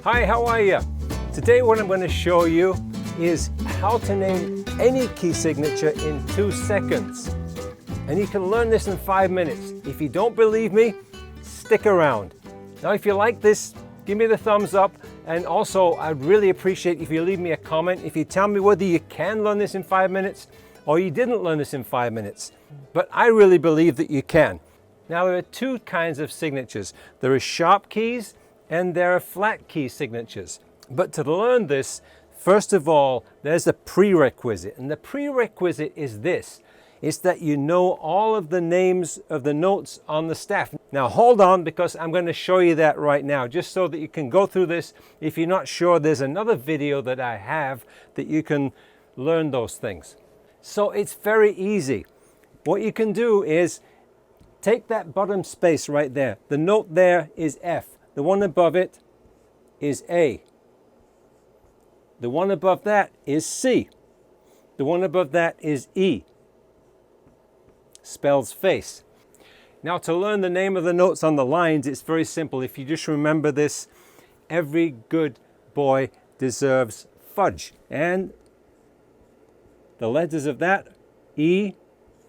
Hi, how are you? Today what I'm going to show you is how to name any key signature in 2 seconds. And you can learn this in 5 minutes. If you don't believe me, stick around. Now if you like this, give me the thumbs up, and also I'd really appreciate if you leave me a comment if you tell me whether you can learn this in 5 minutes or you didn't learn this in 5 minutes. But I really believe that you can. Now there are 2 kinds of signatures. There are sharp keys and there are flat key signatures. But to learn this, first of all, there's a prerequisite. And the prerequisite is this. It's that you know all of the names of the notes on the staff. Now hold on, because I'm going to show you that right now, just so that you can go through this. If you're not sure, there's another video that I have that you can learn those things. So it's very easy. What you can do is take that bottom space right there. The note there is F. The one above it is A. The one above that is C. The one above that is E. Spells face. Now to learn the name of the notes on the lines, it's very simple. If you just remember this, every good boy deserves fudge. And the letters of that, E,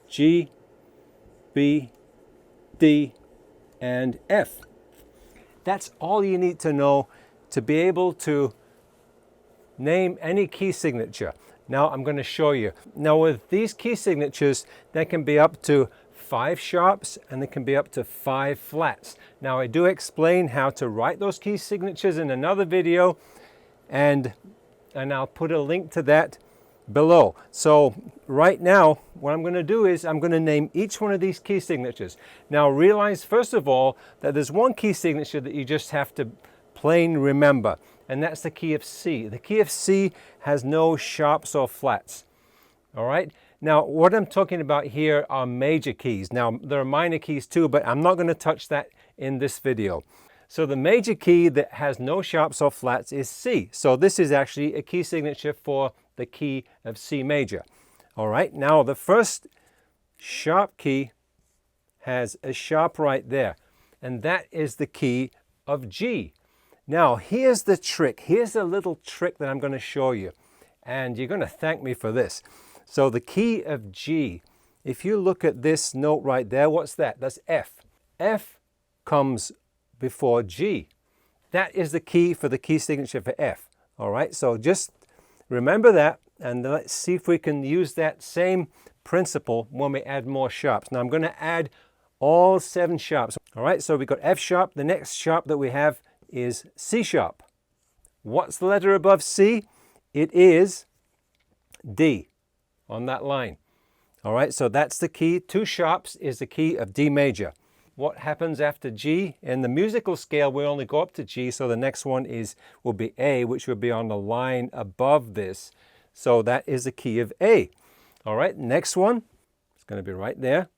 G, B, D, and F. That's all you need to know to be able to name any key signature. Now I'm going to show you. Now with these key signatures, there can be up to 5 sharps and there can be up to 5 flats. Now I do explain how to write those key signatures in another video, and I'll put a link to that below. So right now what I'm going to do is I'm going to name each one of these key signatures. Now realize first of all that there's one key signature that you just have to plain remember, and that's the key of C. The key of C has no sharps or flats. All right, now what I'm talking about here are major keys. Now there are minor keys too, but I'm not going to touch that in this video. So the major key that has no sharps or flats is C. So this is actually a key signature for the key of C major. All right, now the first sharp key has a sharp right there, and that is the key of G. Now here's the trick. Here's a little trick that I'm going to show you, and you're going to thank me for this. So the key of G, if you look at this note right there, what's that? That's F. F comes before G. That is the key for the key signature for F. All right, so just remember that, and let's see if we can use that same principle when we add more sharps. Now I'm going to add all 7 sharps. All right, so we got F sharp. The next sharp that we have is C sharp. What's the letter above C? It is D on that line. All right, so that's the key. 2 sharps is the key of D major. What happens after G? In the musical scale, we only go up to G, so the next one will be A, which will be on the line above this. So that is the key of A. All right, next one is going to be right there.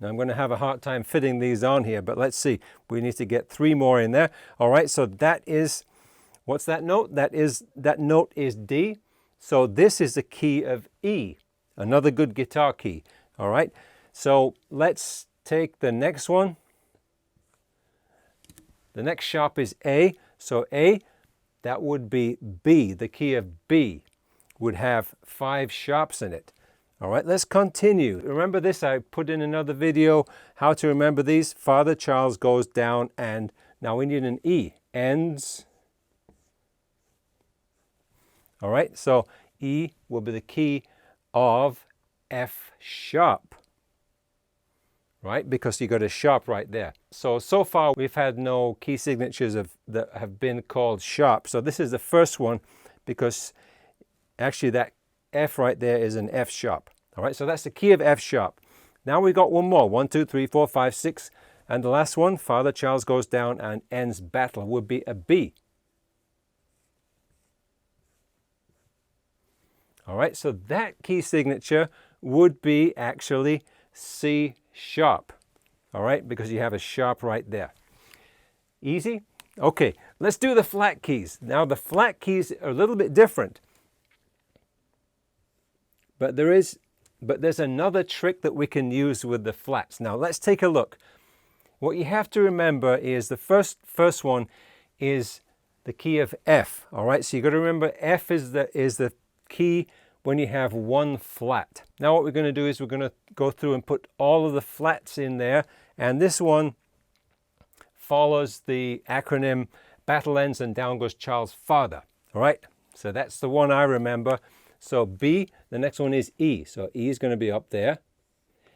Now I'm going to have a hard time fitting these on here, but let's see. We need to get 3 more in there. All right, so that is, what's that note? That note is D. So this is the key of E, another good guitar key. All right, so let's take the next one. The next sharp is A. So A, that would be B. The key of B would have 5 sharps in it. All right, let's continue. Remember this, I put in another video how to remember these. Father Charles goes down, and now we need an E. Ends. All right, so E will be the key of F sharp. Right, because you got a sharp right there. So far we've had no key signatures that have been called sharp. So this is the first one, because actually that F right there is an F sharp. All right, so that's the key of F sharp. Now we got one more. 1, 2, 3, 4, 5, 6. And the last one, Father Charles goes down and ends battle, would be a B. All right, so that key signature would be actually C sharp. All right, because you have a sharp right there. Easy? Okay, let's do the flat keys. Now the flat keys are a little bit different. But there's another trick that we can use with the flats. Now let's take a look. What you have to remember is the first one is the key of F. All right, so you got to remember F is the key when you have one flat. Now what we're going to do is we're going to go through and put all of the flats in there, and this one follows the acronym battle ends and down goes Charles' father. All right, so that's the one I remember. So B, the next one is E. So E is going to be up there.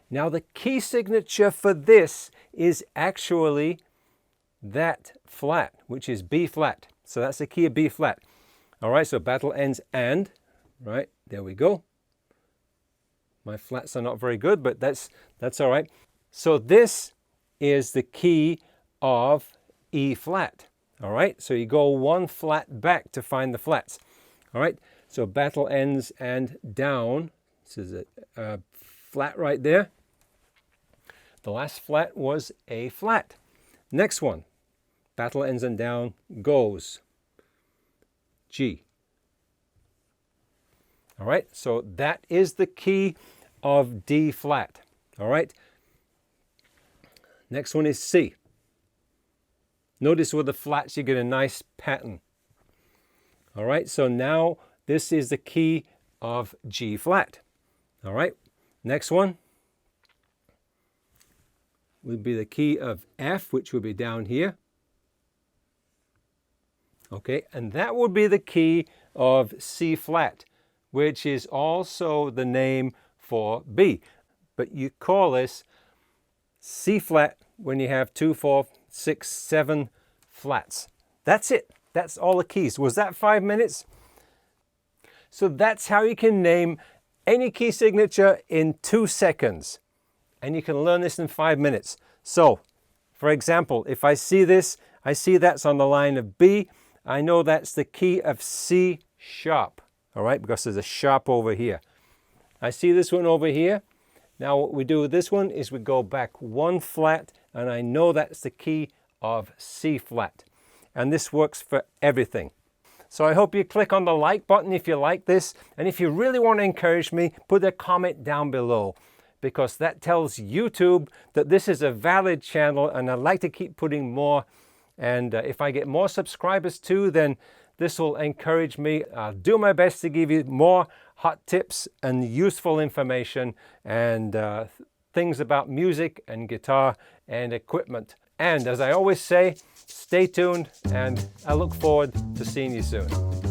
Now the key signature for this is actually that flat, which is B flat. So that's the key of B flat. All right, so battle ends and, right, there we go. My flats are not very good, but that's all right. So this is the key of E flat. All right, so you go one flat back to find the flats. All right, so battle ends and down. This is a flat right there. The last flat was A flat. Next one, battle ends and down goes G. All right, so that is the key of D flat. All right, next one is C. Notice with the flats you get a nice pattern. All right, so now this is the key of G flat. All right, next one would be the key of F, which would be down here. Okay, and that would be the key of C flat, which is also the name for B. But you call this C flat when you have 2, 4, 6, 7 flats. That's it. That's all the keys. Was that 5 minutes? So that's how you can name any key signature in 2 seconds. And you can learn this in 5 minutes. So, for example, if I see this, I see that's on the line of B. I know that's the key of C sharp. All right, because there's a sharp over here. I see this one over here. Now what we do with this one is we go back one flat, and I know that's the key of C flat. And this works for everything. So I hope you click on the like button if you like this. And if you really want to encourage me, put a comment down below, because that tells YouTube that this is a valid channel and I'd like to keep putting more. And if I get more subscribers too, then this will encourage me. I'll do my best to give you more hot tips and useful information and things about music and guitar and equipment. And as I always say, stay tuned, and I look forward to seeing you soon.